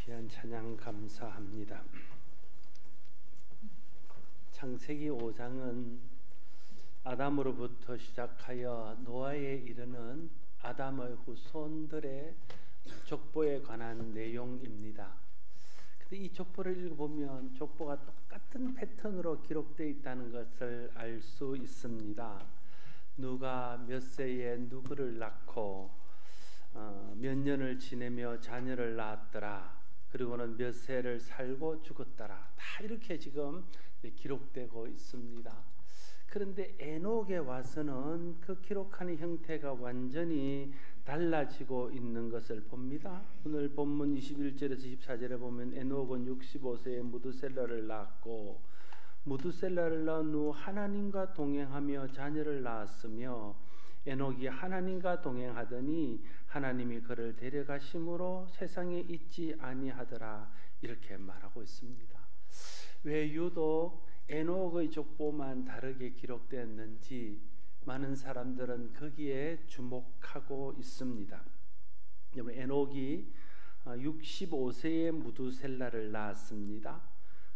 귀한 찬양 감사합니다. 창세기 5장은 아담으로부터 시작하여 노아에 이르는 아담의 후손들의 족보에 관한 내용입니다. 근데 이 족보를 읽어보면 족보가 똑같은 패턴으로 기록되어 있다는 것을 알 수 있습니다. 누가 몇 세에 누구를 낳고 몇 년을 지내며 자녀를 낳았더라. 그리고는 몇 세를 살고 죽었더라. 다 이렇게 지금 기록되고 있습니다. 그런데 에녹에 와서는 그 기록하는 형태가 완전히 달라지고 있는 것을 봅니다. 오늘 본문 21절에서 24절에 보면 에녹은 65세에 무두셀라를 낳았고 무두셀라를 낳은 후 하나님과 동행하며 자녀를 낳았으며 에녹이 하나님과 동행하더니 하나님이 그를 데려가심으로 세상에 있지 아니하더라. 이렇게 말하고 있습니다. 왜 유독 에녹의 족보만 다르게 기록되었는지 많은 사람들은 거기에 주목하고 있습니다. 에녹이 65세에 무두셀라를 낳았습니다.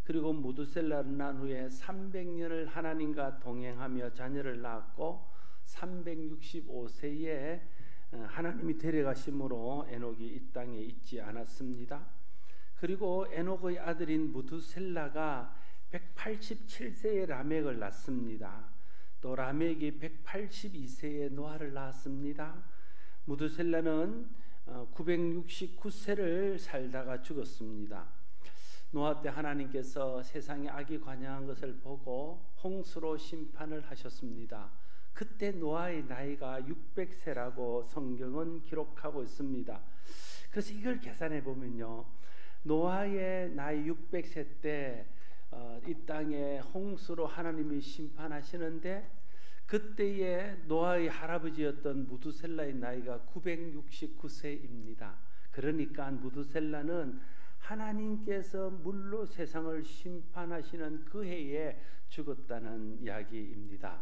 그리고 무두셀라를 낳은 후에 300년을 하나님과 동행하며 자녀를 낳았고 365세에 하나님이 데려가심으로 에녹이 이 땅에 있지 않았습니다. 그리고 에녹의 아들인 무두셀라가 187세에 라멕을 낳습니다. 또 라멕이 182세에 노아를 낳았습니다. 무두셀라는 969세를 살다가 죽었습니다. 노아 때 하나님께서 세상에 악이 관영한 것을 보고 홍수로 심판을 하셨습니다. 그때 노아의 나이가 600세라고 성경은 기록하고 있습니다. 그래서 이걸 계산해 보면요, 노아의 나이 600세 때 이 땅에 홍수로 하나님이 심판하시는데 그때의 노아의 할아버지였던 무두셀라의 나이가 969세입니다. 그러니까 무두셀라는 하나님께서 물로 세상을 심판하시는 그 해에 죽었다는 이야기입니다.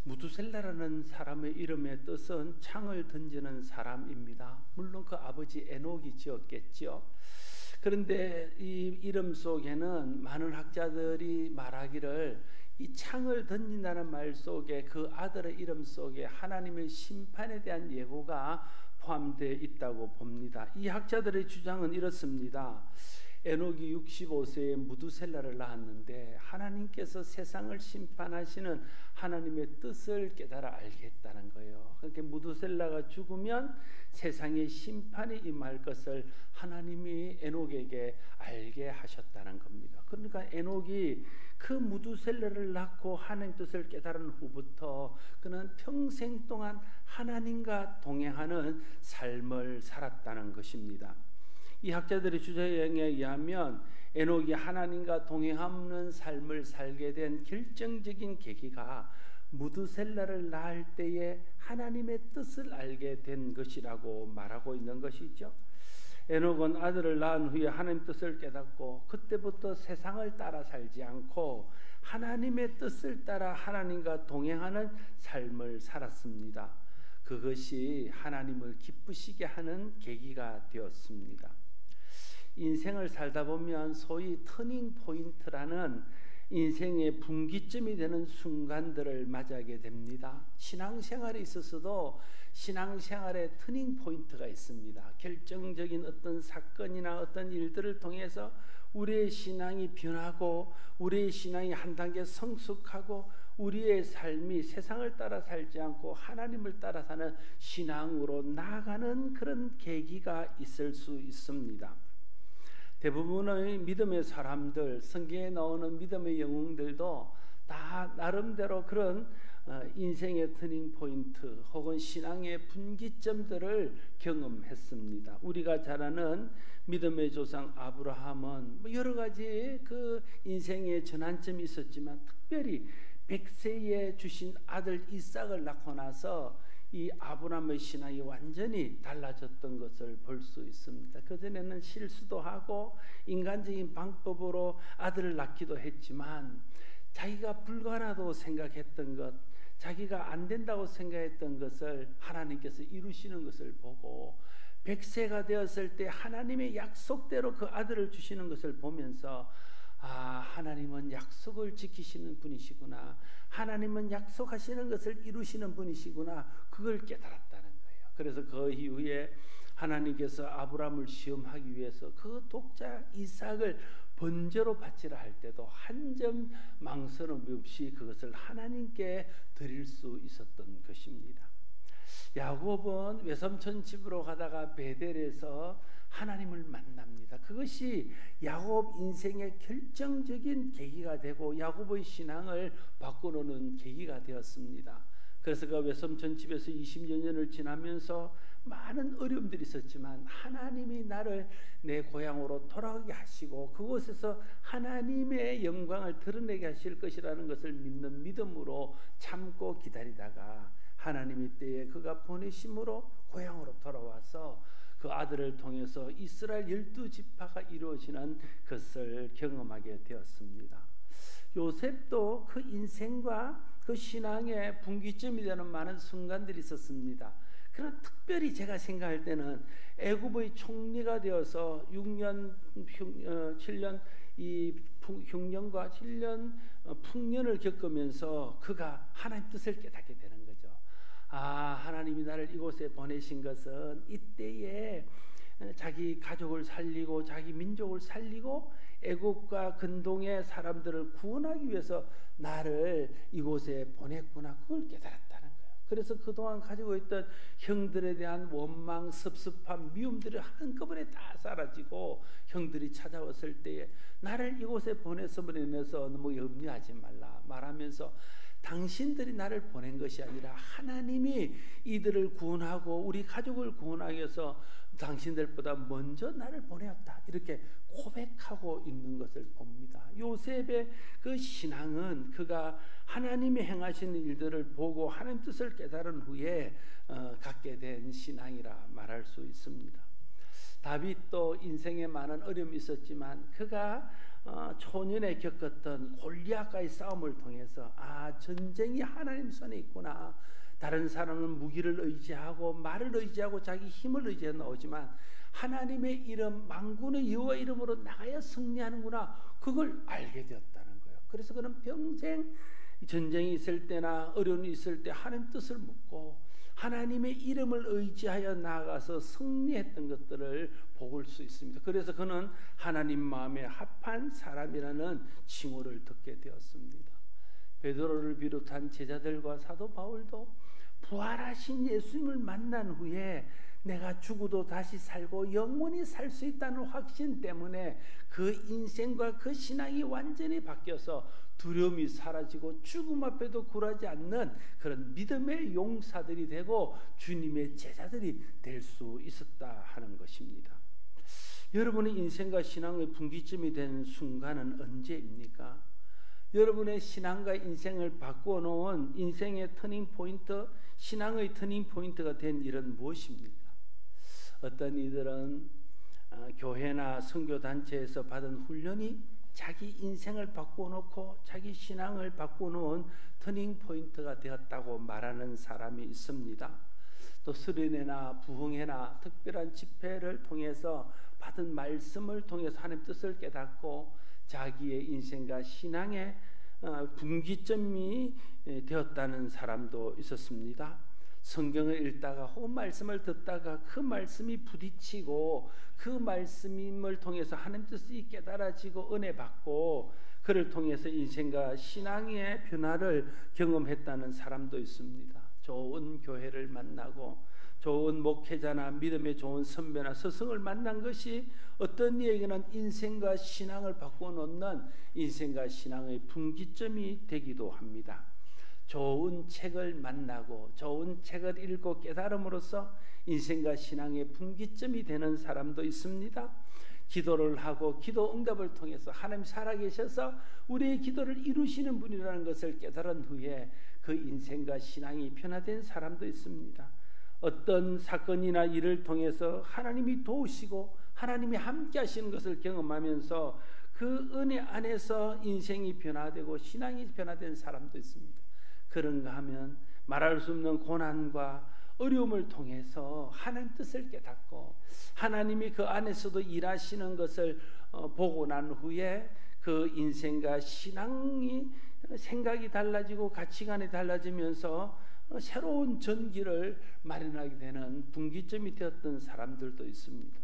무두셀라라는 사람의 이름의 뜻은 창을 던지는 사람입니다. 물론 그 아버지 에녹이 지었겠죠. 그런데 이 이름 속에는 많은 학자들이 말하기를 이 창을 던진다는 말 속에 그 아들의 이름 속에 하나님의 심판에 대한 예고가 포함되어 있다고 봅니다. 이 학자들의 주장은 이렇습니다. 에녹이 65세에 무두셀라를 낳았는데 하나님께서 세상을 심판하시는 하나님의 뜻을 깨달아 알게 했다는 거예요. 그렇게 무두셀라가 죽으면 세상에 심판이 임할 것을 하나님이 에녹에게 알게 하셨다는 겁니다. 그러니까 에녹이 그 무두셀라를 낳고 하나님 뜻을 깨달은 후부터 그는 평생 동안 하나님과 동행하는 삶을 살았다는 것입니다. 이 학자들의 주장에 의하면 에녹이 하나님과 동행하는 삶을 살게 된 결정적인 계기가 무두셀라를 낳을 때에 하나님의 뜻을 알게 된 것이라고 말하고 있는 것이죠. 에녹은 아들을 낳은 후에 하나님의 뜻을 깨닫고 그때부터 세상을 따라 살지 않고 하나님의 뜻을 따라 하나님과 동행하는 삶을 살았습니다. 그것이 하나님을 기쁘시게 하는 계기가 되었습니다. 인생을 살다 보면 소위 터닝 포인트라는 인생의 분기점이 되는 순간들을 맞이하게 됩니다. 신앙생활에 있어서도 신앙생활에 터닝 포인트가 있습니다. 결정적인 어떤 사건이나 어떤 일들을 통해서 우리의 신앙이 변하고 우리의 신앙이 한 단계 성숙하고 우리의 삶이 세상을 따라 살지 않고 하나님을 따라 사는 신앙으로 나아가는 그런 계기가 있을 수 있습니다. 대부분의 믿음의 사람들, 성경에 나오는 믿음의 영웅들도 다 나름대로 그런 인생의 터닝 포인트 혹은 신앙의 분기점들을 경험했습니다. 우리가 잘 아는 믿음의 조상 아브라함은 여러 가지 그 인생의 전환점이 있었지만 특별히 100세에 주신 아들 이삭을 낳고 나서 이 아브라함의 신앙이 완전히 달라졌던 것을 볼 수 있습니다. 그전에는 실수도 하고 인간적인 방법으로 아들을 낳기도 했지만 자기가 불가능하다고 생각했던 것, 자기가 안 된다고 생각했던 것을 하나님께서 이루시는 것을 보고 100세가 되었을 때 하나님의 약속대로 그 아들을 주시는 것을 보면서 하나님은 약속을 지키시는 분이시구나, 하나님은 약속하시는 것을 이루시는 분이시구나, 그걸 깨달았다는 거예요. 그래서 그 이후에 하나님께서 아브라함을 시험하기 위해서 그 독자 이삭을 번제로 바치라 할 때도 한 점 망설임 없이 그것을 하나님께 드릴 수 있었던 것입니다. 야곱은 외삼촌 집으로 가다가 베델에서 하나님을 만납니다. 그것이 야곱 인생의 결정적인 계기가 되고 야곱의 신앙을 바꾸는 계기가 되었습니다. 그래서 그 외삼촌 집에서 20여 년을 지나면서 많은 어려움들이 있었지만 하나님이 나를 내 고향으로 돌아가게 하시고 그곳에서 하나님의 영광을 드러내게 하실 것이라는 것을 믿는 믿음으로 참고 기다리다가 하나님이 때에 그가 보내심으로 고향으로 돌아와서 그 아들을 통해서 이스라엘 12지파가 이루어지는 것을 경험하게 되었습니다. 요셉도 그 인생과 그 신앙의 분기점이 되는 많은 순간들이 있었습니다. 그러나 특별히 제가 생각할 때는 애굽의 총리가 되어서 6년 7년 이 흉년과 7년 풍년을 겪으면서 그가 하나님 뜻을 깨닫게 되는 거죠. 하나님이 나를 이곳에 보내신 것은 이때에 자기 가족을 살리고 자기 민족을 살리고 애굽과 근동의 사람들을 구원하기 위해서 나를 이곳에 보냈구나, 그걸 깨달았다는 거예요. 그래서 그동안 가지고 있던 형들에 대한 원망, 섭섭함, 미움들이 한꺼번에 다 사라지고 형들이 찾아왔을 때에 나를 이곳에 보냈음으로 인해서 너무 염려하지 말라 말하면서 당신들이 나를 보낸 것이 아니라 하나님이 이들을 구원하고 우리 가족을 구원하기 위해서 당신들보다 먼저 나를 보내었다, 이렇게 고백하고 있는 것을 봅니다. 요셉의 그 신앙은 그가 하나님이 행하시는 일들을 보고 하나님 뜻을 깨달은 후에 갖게 된 신앙이라 말할 수 있습니다. 다윗도 인생에 많은 어려움이 있었지만 그가 초년에 겪었던 골리앗과의 싸움을 통해서 전쟁이 하나님 손에 있구나, 다른 사람은 무기를 의지하고 말을 의지하고 자기 힘을 의지해 나오지만 하나님의 이름, 만군의 여호와 이름으로 나가야 승리하는구나, 그걸 알게 되었다는 거예요. 그래서 그는 평생 전쟁이 있을 때나 어려움이 있을 때 하나님 뜻을 묻고 하나님의 이름을 의지하여 나아가서 승리했던 것들을 볼 수 있습니다. 그래서 그는 하나님 마음에 합한 사람이라는 칭호를 듣게 되었습니다. 베드로를 비롯한 제자들과 사도 바울도 부활하신 예수님을 만난 후에 내가 죽어도 다시 살고 영원히 살 수 있다는 확신 때문에 그 인생과 그 신앙이 완전히 바뀌어서 두려움이 사라지고 죽음 앞에도 굴하지 않는 그런 믿음의 용사들이 되고 주님의 제자들이 될 수 있었다 하는 것입니다. 여러분의 인생과 신앙의 분기점이 된 순간은 언제입니까? 여러분의 신앙과 인생을 바꾸어 놓은 인생의 터닝 포인트, 신앙의 터닝 포인트가 된 일은 무엇입니까? 어떤 이들은 교회나 선교단체에서 받은 훈련이 자기 인생을 바꾸어 놓고 자기 신앙을 바꾸어 놓은 터닝 포인트가 되었다고 말하는 사람이 있습니다. 또 수련회나 부흥회나 특별한 집회를 통해서 받은 말씀을 통해서 하나님 뜻을 깨닫고 자기의 인생과 신앙의 분기점이 되었다는 사람도 있었습니다. 성경을 읽다가 혹은 말씀을 듣다가 그 말씀이 부딪히고 그 말씀을 통해서 하나님 뜻이 깨달아지고 은혜 받고 그를 통해서 인생과 신앙의 변화를 경험했다는 사람도 있습니다. 좋은 교회를 만나고 좋은 목회자나 믿음의 좋은 선배나 스승을 만난 것이 어떤 이에게는 인생과 신앙을 바꾸어 놓는 인생과 신앙의 분기점이 되기도 합니다. 좋은 책을 만나고 좋은 책을 읽고 깨달음으로써 인생과 신앙의 분기점이 되는 사람도 있습니다. 기도를 하고 기도 응답을 통해서 하나님 살아계셔서 우리의 기도를 이루시는 분이라는 것을 깨달은 후에 그 인생과 신앙이 변화된 사람도 있습니다. 어떤 사건이나 일을 통해서 하나님이 도우시고 하나님이 함께 하시는 것을 경험하면서 그 은혜 안에서 인생이 변화되고 신앙이 변화된 사람도 있습니다. 그런가 하면 말할 수 없는 고난과 어려움을 통해서 하나님 뜻을 깨닫고 하나님이 그 안에서도 일하시는 것을 보고 난 후에 그 인생과 신앙이 생각이 달라지고 가치관이 달라지면서 새로운 전기를 마련하게 되는 분기점이 되었던 사람들도 있습니다.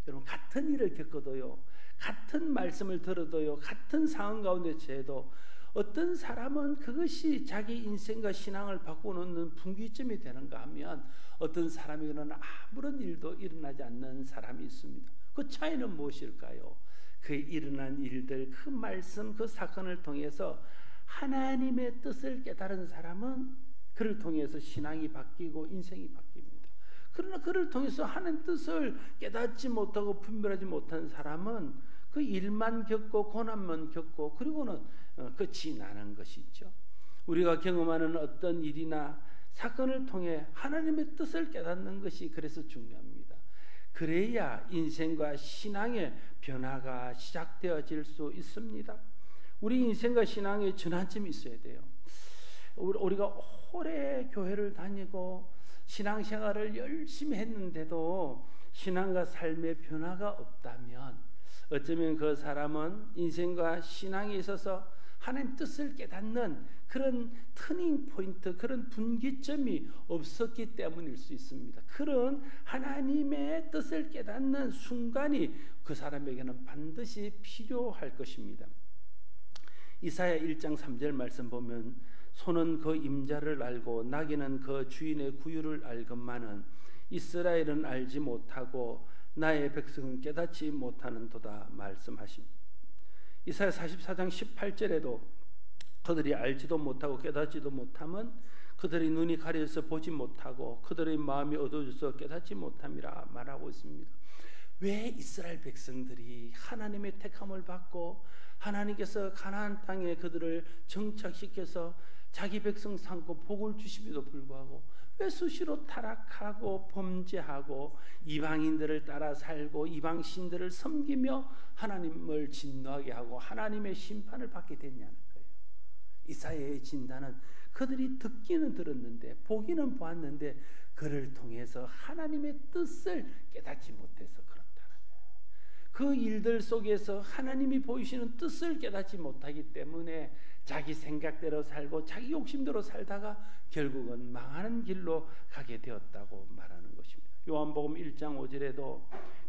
여러분, 같은 일을 겪어도요, 같은 말씀을 들어도요, 같은 상황 가운데 처해도 어떤 사람은 그것이 자기 인생과 신앙을 바꿔놓는 분기점이 되는가 하면 어떤 사람에게는 아무런 일도 일어나지 않는 사람이 있습니다. 그 차이는 무엇일까요? 그 일어난 일들, 그 말씀, 그 사건을 통해서 하나님의 뜻을 깨달은 사람은 그를 통해서 신앙이 바뀌고 인생이 바뀝니다. 그러나 그를 통해서 하나님 뜻을 깨닫지 못하고 분별하지 못한 사람은 그 일만 겪고 고난만 겪고 그리고는 끝이 나는 것이죠. 우리가 경험하는 어떤 일이나 사건을 통해 하나님의 뜻을 깨닫는 것이 그래서 중요합니다. 그래야 인생과 신앙의 변화가 시작되어질 수 있습니다. 우리 인생과 신앙의 전환점이 있어야 돼요. 우리가 오래 교회를 다니고 신앙생활을 열심히 했는데도 신앙과 삶의 변화가 없다면 어쩌면 그 사람은 인생과 신앙에 있어서 하나님 뜻을 깨닫는 그런 터닝 포인트, 그런 분기점이 없었기 때문일 수 있습니다. 그런 하나님의 뜻을 깨닫는 순간이 그 사람에게는 반드시 필요할 것입니다. 이사야 1장 3절 말씀 보면 소는 그 임자를 알고 나귀는 그 주인의 구유를 알건만은 이스라엘은 알지 못하고 나의 백성은 깨닫지 못하는도다 말씀하십니다. 이사야 44장 18절에도 그들이 알지도 못하고 깨닫지도 못하면 그들의 눈이 가려져서 보지 못하고 그들의 마음이 어두워져서 깨닫지 못함이라 말하고 있습니다. 왜 이스라엘 백성들이 하나님의 택함을 받고 하나님께서 가나안 땅에 그들을 정착시켜서 자기 백성 삼고 복을 주심에도 불구하고 왜 수시로 타락하고 범죄하고 이방인들을 따라 살고 이방 신들을 섬기며 하나님을 진노하게 하고 하나님의 심판을 받게 됐냐는 거예요. 이사야의 진단은 그들이 듣기는 들었는데 보기는 보았는데 그를 통해서 하나님의 뜻을 깨닫지 못해서 그렇다는 거예요. 그 일들 속에서 하나님이 보이시는 뜻을 깨닫지 못하기 때문에 자기 생각대로 살고 자기 욕심대로 살다가 결국은 망하는 길로 가게 되었다고 말하는 것입니다. 요한복음 1장 5절에도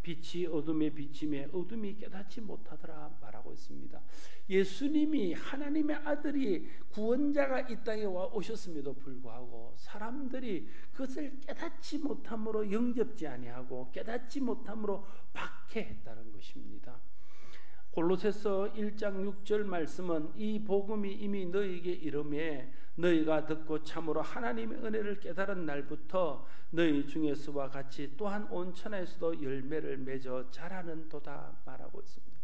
빛이 어둠에 비침에 어둠이 깨닫지 못하더라 말하고 있습니다. 예수님이 하나님의 아들이 구원자가 이 땅에 오셨음에도 불구하고 사람들이 그것을 깨닫지 못함으로 영접지 아니하고 깨닫지 못함으로 박해했다는 것입니다. 골로새서 1장 6절 말씀은 이 복음이 이미 너희에게 이르매 너희가 듣고 참으로 하나님의 은혜를 깨달은 날부터 너희 중에서와 같이 또한 온 천하에서도 열매를 맺어 자라는도다 말하고 있습니다.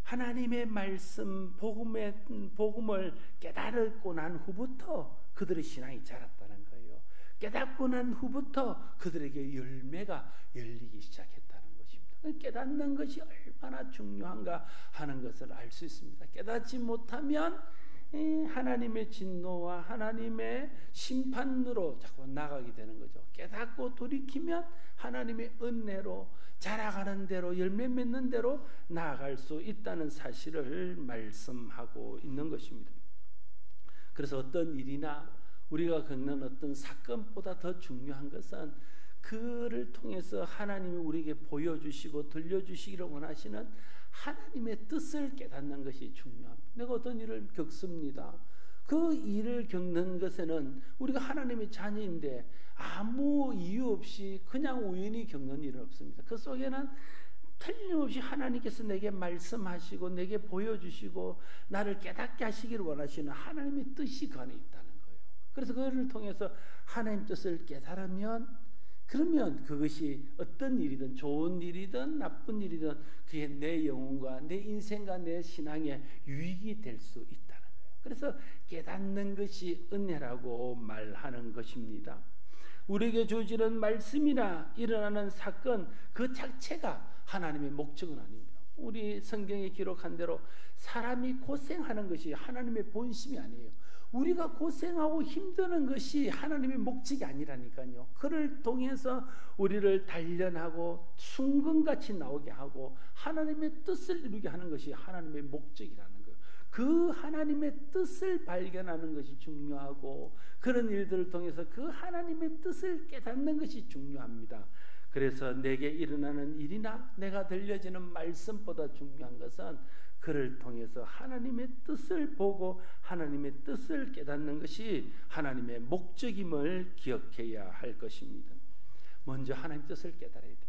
하나님의 말씀 복음을 깨달고 난 후부터 그들의 신앙이 자랐다는 거예요. 깨닫고 난 후부터 그들에게 열매가 열리기 시작했다는 것입니다. 깨닫는 것이 얼마나 중요한가 하는 것을 알 수 있습니다. 깨닫지 못하면 하나님의 진노와 하나님의 심판으로 자꾸 나가게 되는 거죠. 깨닫고 돌이키면 하나님의 은혜로 자라가는 대로 열매 맺는 대로 나아갈 수 있다는 사실을 말씀하고 있는 것입니다. 그래서 어떤 일이나 우리가 겪는 어떤 사건보다 더 중요한 것은 그를 통해서 하나님이 우리에게 보여주시고 들려주시기를 원하시는 하나님의 뜻을 깨닫는 것이 중요합니다. 내가 어떤 일을 겪습니다. 그 일을 겪는 것에는 우리가 하나님의 자녀인데 아무 이유 없이 그냥 우연히 겪는 일은 없습니다. 그 속에는 틀림없이 하나님께서 내게 말씀하시고 내게 보여주시고 나를 깨닫게 하시기를 원하시는 하나님의 뜻이 그 안에 있다는 거예요. 그래서 그를 통해서 하나님 뜻을 깨달으면 그러면 그것이 어떤 일이든 좋은 일이든 나쁜 일이든 그게 내 영혼과 내 인생과 내 신앙에 유익이 될 수 있다는 거예요. 그래서 깨닫는 것이 은혜라고 말하는 것입니다. 우리에게 주어지는 말씀이나 일어나는 사건 그 자체가 하나님의 목적은 아닙니다. 우리 성경에 기록한 대로 사람이 고생하는 것이 하나님의 본심이 아니에요. 우리가 고생하고 힘드는 것이 하나님의 목적이 아니라니까요. 그를 통해서 우리를 단련하고 순금같이 나오게 하고 하나님의 뜻을 이루게 하는 것이 하나님의 목적이라는 거예요. 그 하나님의 뜻을 발견하는 것이 중요하고 그런 일들을 통해서 그 하나님의 뜻을 깨닫는 것이 중요합니다. 그래서 내게 일어나는 일이나 내가 들려지는 말씀보다 중요한 것은 그를 통해서 하나님의 뜻을 보고 하나님의 뜻을 깨닫는 것이 하나님의 목적임을 기억해야 할 것입니다. 먼저 하나님의 뜻을 깨달아야 됩니다.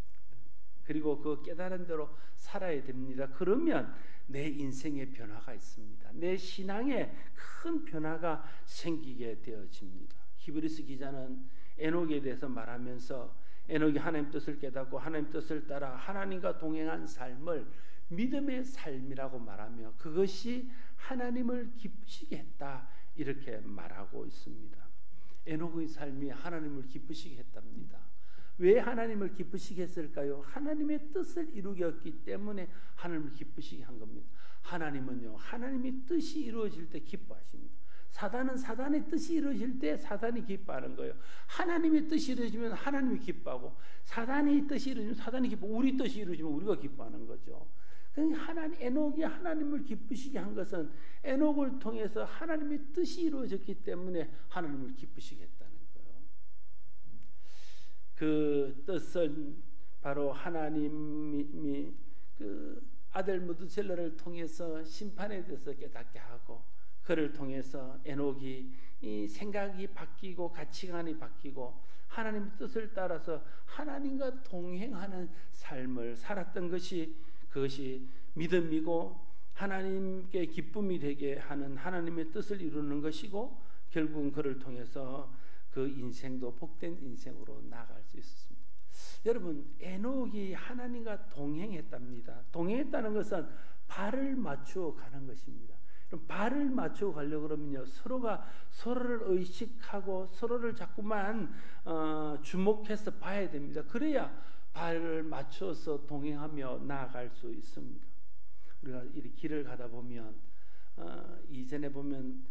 그리고 그 깨달은 대로 살아야 됩니다. 그러면 내 인생에 변화가 있습니다. 내 신앙에 큰 변화가 생기게 되어집니다. 히브리서 기자는 에녹에 대해서 말하면서 에녹이 하나님 뜻을 깨닫고 하나님 뜻을 따라 하나님과 동행한 삶을 믿음의 삶이라고 말하며 그것이 하나님을 기쁘시게 했다 이렇게 말하고 있습니다. 에녹의 삶이 하나님을 기쁘시게 했답니다. 왜 하나님을 기쁘시게 했을까요? 하나님의 뜻을 이루게 했기 때문에 하나님을 기쁘시게 한 겁니다. 하나님은요, 하나님의 뜻이 이루어질 때 기뻐하십니다. 사단은 사단의 뜻이 이루어질 때 사단이 기뻐하는 거예요. 하나님의 뜻이 이루어지면 하나님이 기뻐하고 사단의 뜻이 이루어지면 사단이 기뻐하고 우리 뜻이 이루어지면 우리가 기뻐하는 거죠. 에녹이 하나님을 기쁘시게 한 것은 에녹을 통해서 하나님의 뜻이 이루어졌기 때문에 하나님을 기쁘시게 했다는 거예요. 그 뜻은 바로 하나님이 그 아들 무드셀러를 통해서 심판에 대해서 깨닫게 하고 그를 통해서 에녹이 이 생각이 바뀌고 가치관이 바뀌고 하나님의 뜻을 따라서 하나님과 동행하는 삶을 살았던 것이 그것이 믿음이고 하나님께 기쁨이 되게 하는 하나님의 뜻을 이루는 것이고 결국은 그를 통해서 그 인생도 복된 인생으로 나아갈 수 있었습니다. 여러분, 에녹이 하나님과 동행했답니다. 동행했다는 것은 발을 맞추어 가는 것입니다. 발을 맞추어 가려고 그러면요, 서로가 서로를 의식하고 서로를 자꾸만 주목해서 봐야 됩니다. 그래야 발을 맞춰서 동행하며 나아갈 수 있습니다. 우리가 이 길을 가다 보면 이전에 보면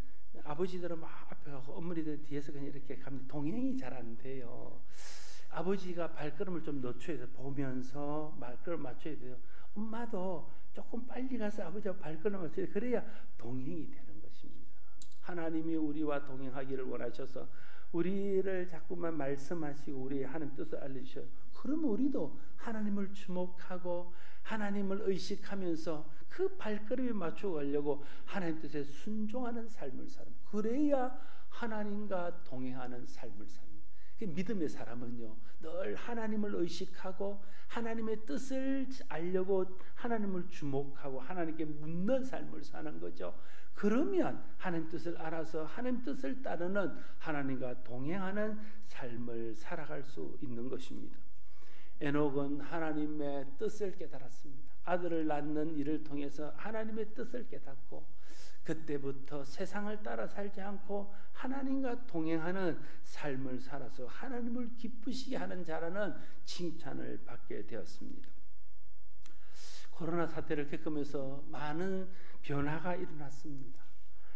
아버지들은 막 앞에 가고 어머니들 뒤에서 그냥 이렇게 가면 동행이 잘 안 돼요. 아버지가 발걸음을 좀 늦춰야 돼요. 보면서 발걸음 맞춰야 돼요. 엄마도 조금 빨리 가서 아버지와 발걸음을 맞춰야 돼요. 그래야 동행이 되는 것입니다. 하나님이 우리와 동행하기를 원하셔서 우리를 자꾸만 말씀하시고 우리 하나님 뜻을 알려주셔요. 그러면 우리도 하나님을 주목하고 하나님을 의식하면서 그 발걸음에 맞춰 가려고 하나님 뜻에 순종하는 삶을 살아요. 그래야 하나님과 동행하는 삶을 삽니다. 믿음의 사람은요, 늘 하나님을 의식하고 하나님의 뜻을 알려고 하나님을 주목하고 하나님께 묻는 삶을 사는 거죠. 그러면 하나님 뜻을 알아서 하나님 뜻을 따르는 하나님과 동행하는 삶을 살아갈 수 있는 것입니다. 에녹은 하나님의 뜻을 깨달았습니다. 아들을 낳는 일을 통해서 하나님의 뜻을 깨닫고 그때부터 세상을 따라 살지 않고 하나님과 동행하는 삶을 살아서 하나님을 기쁘시게 하는 자라는 칭찬을 받게 되었습니다. 코로나 사태를 겪으면서 많은 변화가 일어났습니다.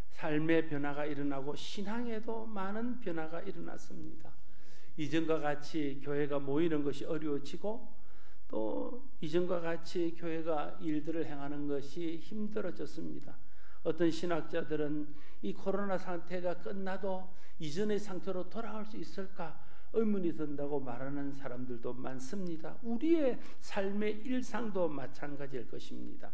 삶의 변화가 일어나고 신앙에도 많은 변화가 일어났습니다. 이전과 같이 교회가 모이는 것이 어려워지고 또 이전과 같이 교회가 일들을 행하는 것이 힘들어졌습니다. 어떤 신학자들은 이 코로나 상태가 끝나도 이전의 상태로 돌아갈 수 있을까 의문이 든다고 말하는 사람들도 많습니다. 우리의 삶의 일상도 마찬가지일 것입니다.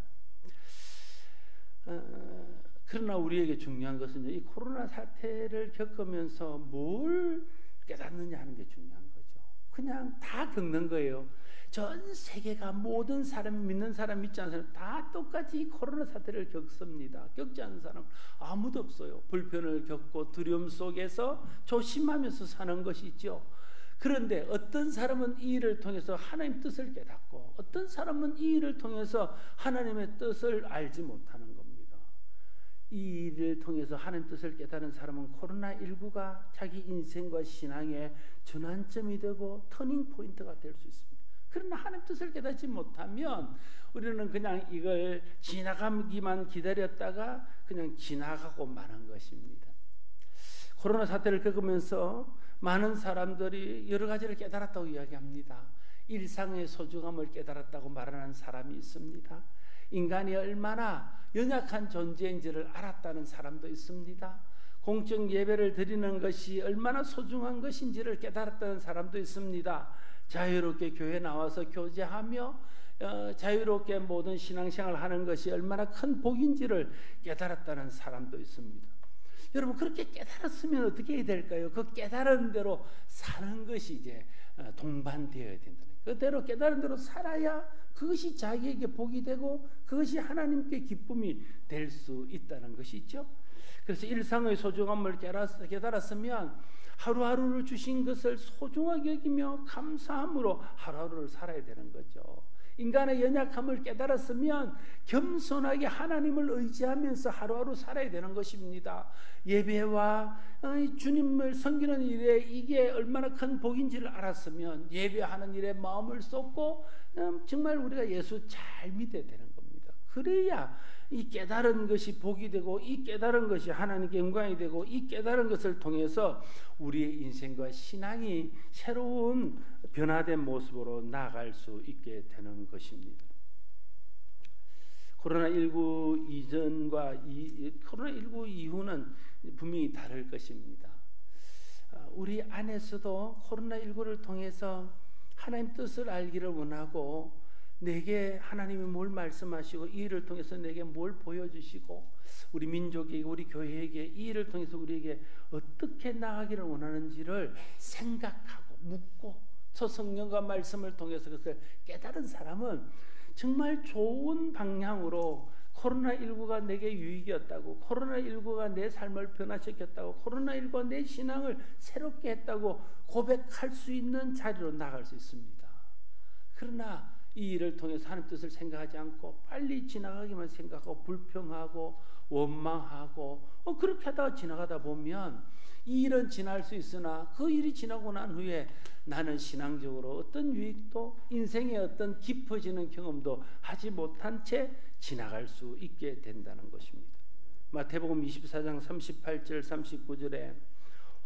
그러나 우리에게 중요한 것은 이 코로나 사태를 겪으면서 뭘 깨닫느냐 하는 게 중요한 거죠. 그냥 다 겪는 거예요. 전 세계가 모든 사람, 믿는 사람, 믿지 않는 사람 다 똑같이 이 코로나 사태를 겪습니다. 겪지 않는 사람 아무도 없어요. 불편을 겪고 두려움 속에서 조심하면서 사는 것이죠. 그런데 어떤 사람은 이 일을 통해서 하나님 뜻을 깨닫고 어떤 사람은 이 일을 통해서 하나님의 뜻을 알지 못하는 겁니다. 이 일을 통해서 하나님 뜻을 깨닫는 사람은 코로나19가 자기 인생과 신앙의 전환점이 되고 터닝 포인트가 될 수 있습니다. 그러나 하나님 뜻을 깨닫지 못하면 우리는 그냥 이걸 지나가기만 기다렸다가 그냥 지나가고 마는 것입니다. 코로나 사태를 겪으면서 많은 사람들이 여러 가지를 깨달았다고 이야기합니다. 일상의 소중함을 깨달았다고 말하는 사람이 있습니다. 인간이 얼마나 연약한 존재인지를 알았다는 사람도 있습니다. 공적 예배를 드리는 것이 얼마나 소중한 것인지를 깨달았다는 사람도 있습니다. 자유롭게 교회 나와서 교제하며 자유롭게 모든 신앙생활을 하는 것이 얼마나 큰 복인지를 깨달았다는 사람도 있습니다. 여러분, 그렇게 깨달았으면 어떻게 해야 될까요? 그 깨달은 대로 사는 것이 이제 동반되어야 된다는 거예요. 그대로 깨달은 대로 살아야 그것이 자기에게 복이 되고 그것이 하나님께 기쁨이 될 수 있다는 것이죠. 그래서 일상의 소중함을 깨달았으면 하루하루를 주신 것을 소중하게 여기며 감사함으로 하루하루를 살아야 되는 거죠. 인간의 연약함을 깨달았으면 겸손하게 하나님을 의지하면서 하루하루 살아야 되는 것입니다. 예배와 주님을 섬기는 일에 이게 얼마나 큰 복인지를 알았으면 예배하는 일에 마음을 쏟고 정말 우리가 예수 잘 믿어야 되는 겁니다. 그래야 이 깨달은 것이 복이 되고 이 깨달은 것이 하나님께 영광이 되고 이 깨달은 것을 통해서 우리의 인생과 신앙이 새로운 변화된 모습으로 나아갈 수 있게 되는 것입니다. 코로나19 이전과 코로나19 이후는 분명히 다를 것입니다. 우리 안에서도 코로나19를 통해서 하나님 뜻을 알기를 원하고 내게 하나님이 뭘 말씀하시고 이 일을 통해서 내게 뭘 보여주시고 우리 민족에게 우리 교회에게 이 일을 통해서 우리에게 어떻게 나아가기를 원하는지를 생각하고 묻고 저 성령과 말씀을 통해서 그것을 깨달은 사람은 정말 좋은 방향으로 코로나19가 내게 유익이었다고, 코로나19가 내 삶을 변화시켰다고, 코로나19가 내 신앙을 새롭게 했다고 고백할 수 있는 자리로 나아갈 수 있습니다. 그러나 이 일을 통해서 하나님 뜻을 생각하지 않고 빨리 지나가기만 생각하고 불평하고 원망하고 그렇게 하다가 지나가다 보면 이 일은 지날 수 있으나 그 일이 지나고 난 후에 나는 신앙적으로 어떤 유익도 인생의 어떤 깊어지는 경험도 하지 못한 채 지나갈 수 있게 된다는 것입니다. 마태복음 24장 38절 39절에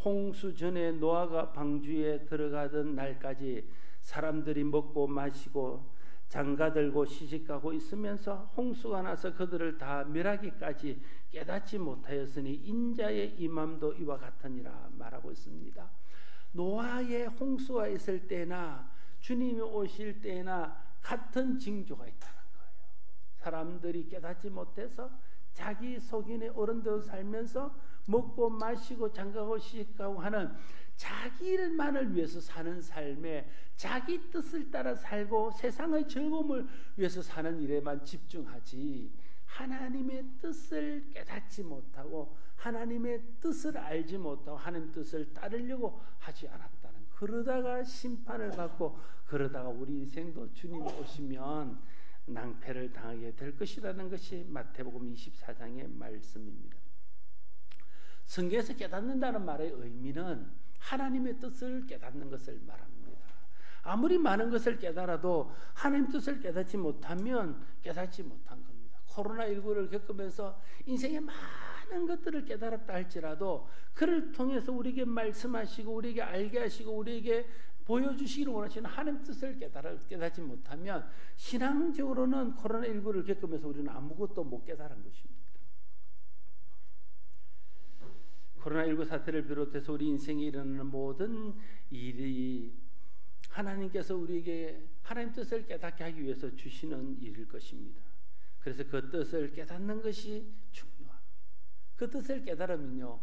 홍수 전에 노아가 방주에 들어가던 날까지 사람들이 먹고 마시고 장가들고 시집가고 있으면서 홍수가 나서 그들을 다 멸하기까지 깨닫지 못하였으니 인자의 임함도 이와 같으니라 말하고 있습니다. 노아의 홍수가 있을 때나 주님이 오실 때나 같은 징조가 있다는 거예요. 사람들이 깨닫지 못해서 자기 속인의 어른대로 살면서 먹고 마시고 장가고 시집가고 하는 자기만을 위해서 사는 삶에 자기 뜻을 따라 살고 세상의 즐거움을 위해서 사는 일에만 집중하지 하나님의 뜻을 깨닫지 못하고 하나님의 뜻을 알지 못하고 하나님의 뜻을 따르려고 하지 않았다는, 그러다가 심판을 받고 그러다가 우리 인생도 주님 오시면 낭패를 당하게 될 것이라는 것이 마태복음 24장의 말씀입니다. 성경에서 깨닫는다는 말의 의미는 하나님의 뜻을 깨닫는 것을 말합니다. 아무리 많은 것을 깨달아도 하나님 뜻을 깨닫지 못하면 깨닫지 못한 겁니다. 코로나19를 겪으면서 인생의 많은 것들을 깨달았다 할지라도 그를 통해서 우리에게 말씀하시고 우리에게 알게 하시고 우리에게 보여주시기를 원하시는 하나님 뜻을 깨닫지 못하면 신앙적으로는 코로나19를 겪으면서 우리는 아무것도 못 깨달은 것입니다. 코로나19 사태를 비롯해서 우리 인생에 일어나는 모든 일이 하나님께서 우리에게 하나님 뜻을 깨닫게 하기 위해서 주시는 일일 것입니다. 그래서 그 뜻을 깨닫는 것이 중요합니다. 그 뜻을 깨달으면요,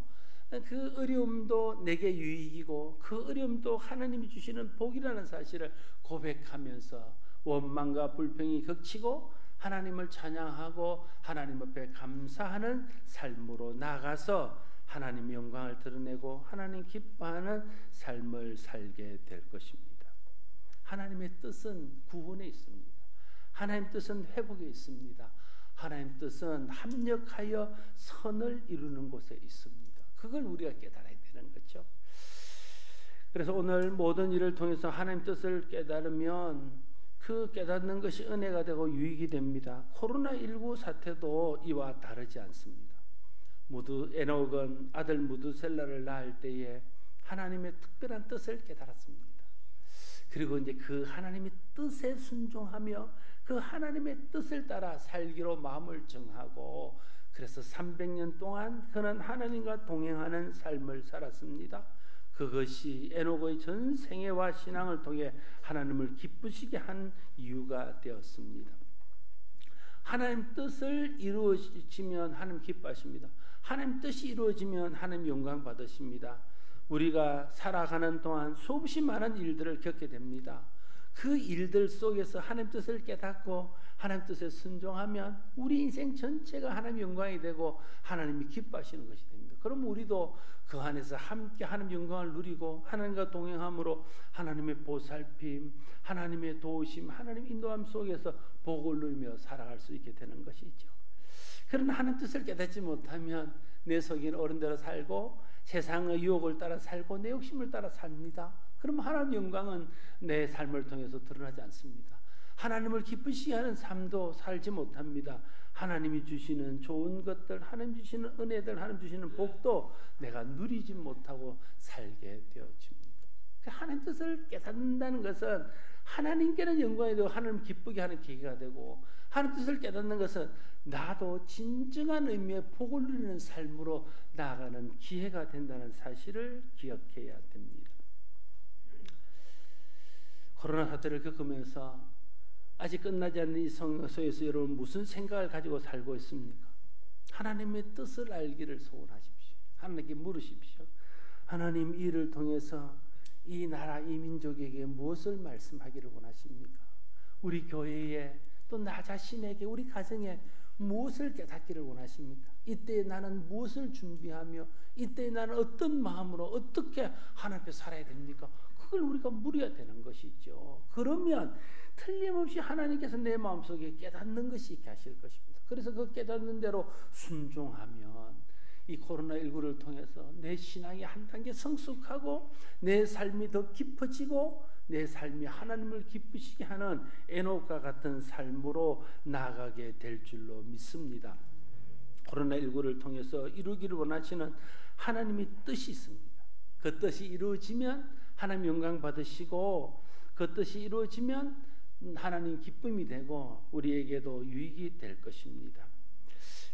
그 어려움도 내게 유익이고 그 어려움도 하나님이 주시는 복이라는 사실을 고백하면서 원망과 불평이 걷히고 하나님을 찬양하고 하나님 앞에 감사하는 삶으로 나아가서 하나님의 영광을 드러내고 하나님 기뻐하는 삶을 살게 될 것입니다. 하나님의 뜻은 구원에 있습니다. 하나님 뜻은 회복에 있습니다. 하나님 뜻은 합력하여 선을 이루는 곳에 있습니다. 그걸 우리가 깨달아야 되는 거죠. 그래서 오늘 모든 일을 통해서 하나님 뜻을 깨달으면 그 깨닫는 것이 은혜가 되고 유익이 됩니다. 코로나19 사태도 이와 다르지 않습니다. 에녹은 아들 무두셀라를 낳을 때에 하나님의 특별한 뜻을 깨달았습니다. 그리고 이제 그 하나님의 뜻에 순종하며 그 하나님의 뜻을 따라 살기로 마음을 정하고, 그래서 300년 동안 그는 하나님과 동행하는 삶을 살았습니다. 그것이 에녹의 전 생애와 신앙을 통해 하나님을 기쁘시게 한 이유가 되었습니다. 하나님 뜻을 이루어지면 하나님 기뻐하십니다. 하나님 뜻이 이루어지면 하나님 영광 받으십니다. 우리가 살아가는 동안 수없이 많은 일들을 겪게 됩니다. 그 일들 속에서 하나님 뜻을 깨닫고 하나님 뜻에 순종하면 우리 인생 전체가 하나님 영광이 되고 하나님이 기뻐하시는 것이 됩니다. 그럼 우리도 그 안에서 함께 하나님 영광을 누리고 하나님과 동행함으로 하나님의 보살핌, 하나님의 도우심, 하나님 인도함 속에서 복을 누리며 살아갈 수 있게 되는 것이죠. 그러나 하나님 뜻을 깨닫지 못하면 내 속에는 어른대로 살고 세상의 유혹을 따라 살고 내 욕심을 따라 삽니다. 그럼 하나님 영광은 내 삶을 통해서 드러나지 않습니다. 하나님을 기쁘시게 하는 삶도 살지 못합니다. 하나님이 주시는 좋은 것들, 하나님 주시는 은혜들, 하나님 주시는 복도 내가 누리지 못하고 살게 되어집니다. 하나님 뜻을 깨닫는다는 것은 하나님께는 영광이 되고 하나님 기쁘게 하는 계기가 되고, 하나님 뜻을 깨닫는 것은 나도 진정한 의미의 복을 누리는 삶으로 나아가는 기회가 된다는 사실을 기억해야 됩니다. 코로나 사태를 겪으면서 아직 끝나지 않는 이 성소에서 여러분 무슨 생각을 가지고 살고 있습니까? 하나님의 뜻을 알기를 소원하십시오. 하나님께 물으십시오. 하나님, 이 일을 통해서 이 나라, 이 민족에게 무엇을 말씀하기를 원하십니까? 우리 교회에, 또 나 자신에게, 우리 가정에 무엇을 깨닫기를 원하십니까? 이때 나는 무엇을 준비하며 이때 나는 어떤 마음으로 어떻게 하나님 앞에 살아야 됩니까? 그걸 우리가 물어야 되는 것이죠. 그러면 틀림없이 하나님께서 내 마음속에 깨닫는 것이 있게 하실 것입니다. 그래서 그 깨닫는 대로 순종하면 이 코로나19를 통해서 내 신앙이 한 단계 성숙하고 내 삶이 더 깊어지고 내 삶이 하나님을 기쁘시게 하는 에녹과 같은 삶으로 나아가게 될 줄로 믿습니다. 코로나19를 통해서 이루기를 원하시는 하나님의 뜻이 있습니다. 그 뜻이 이루어지면 하나님 영광 받으시고, 그 뜻이 이루어지면 하나님 기쁨이 되고 우리에게도 유익이 될 것입니다.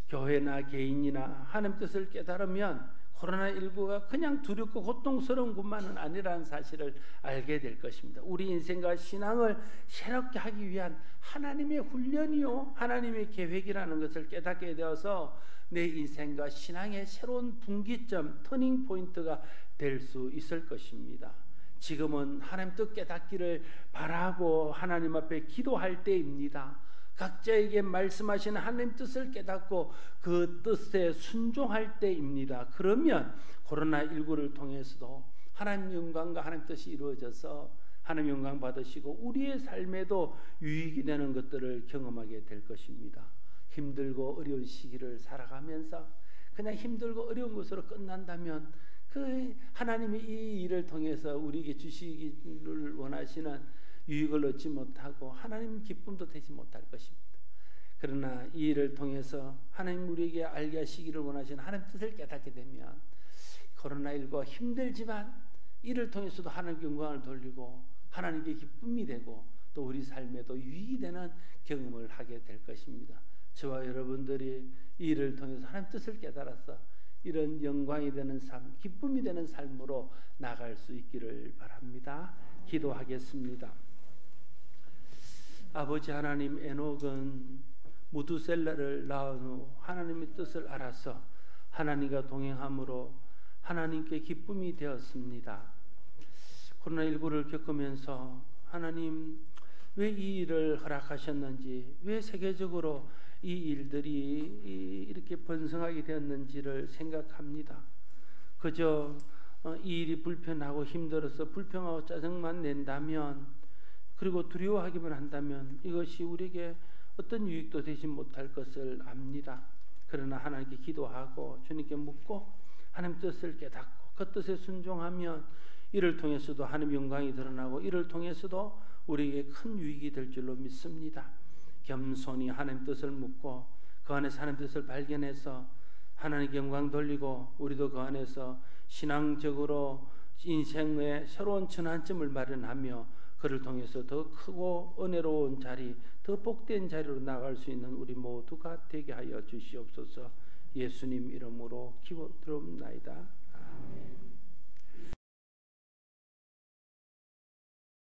교회나 개인이나 하나님 뜻을 깨달으면 코로나19가 그냥 두렵고 고통스러운 것만은 아니라는 사실을 알게 될 것입니다. 우리 인생과 신앙을 새롭게 하기 위한 하나님의 훈련이요 하나님의 계획이라는 것을 깨닫게 되어서 내 인생과 신앙의 새로운 분기점, 터닝 포인트가 될 수 있을 것입니다. 지금은 하나님 뜻 깨닫기를 바라고 하나님 앞에 기도할 때입니다. 각자에게 말씀하시는 하나님 뜻을 깨닫고 그 뜻에 순종할 때입니다. 그러면 코로나19를 통해서도 하나님 영광과 하나님 뜻이 이루어져서 하나님 영광 받으시고 우리의 삶에도 유익이 되는 것들을 경험하게 될 것입니다. 힘들고 어려운 시기를 살아가면서 그냥 힘들고 어려운 것으로 끝난다면 그 하나님이 이 일을 통해서 우리에게 주시기를 원하시는 유익을 얻지 못하고 하나님 기쁨도 되지 못할 것입니다. 그러나 이 일을 통해서 하나님 우리에게 알게 하시기를 원하시는 하나님 뜻을 깨닫게 되면 코로나19가 힘들지만 이를 통해서도 하나님 영광을 돌리고 하나님께 기쁨이 되고 또 우리 삶에도 유익이 되는 경험을 하게 될 것입니다. 저와 여러분들이 이 일을 통해서 하나님 뜻을 깨달아서 이런 영광이 되는 삶, 기쁨이 되는 삶으로 나갈 수 있기를 바랍니다. 기도하겠습니다. 아버지 하나님, 에녹은 무두셀라를 낳은 후 하나님의 뜻을 알아서 하나님과 동행함으로 하나님께 기쁨이 되었습니다. 코로나19를 겪으면서 하나님 왜 이 일을 허락하셨는지, 왜 세계적으로 이 일들이 이렇게 번성하게 되었는지를 생각합니다. 그저 이 일이 불편하고 힘들어서 불평하고 짜증만 낸다면, 그리고 두려워하기만 한다면 이것이 우리에게 어떤 유익도 되지 못할 것을 압니다. 그러나 하나님께 기도하고 주님께 묻고 하나님 뜻을 깨닫고 그 뜻에 순종하면 이를 통해서도 하나님 영광이 드러나고 이를 통해서도 우리에게 큰 유익이 될 줄로 믿습니다. 겸손히 하나님 뜻을 묻고 그 안에서 하나님 뜻을 발견해서 하나님께 영광 돌리고 우리도 그 안에서 신앙적으로 인생의 새로운 전환점을 마련하며 그를 통해서 더 크고 은혜로운 자리, 더 복된 자리로 나갈 수 있는 우리 모두가 되게 하여 주시옵소서. 예수님 이름으로 기도드립나이다. 아멘.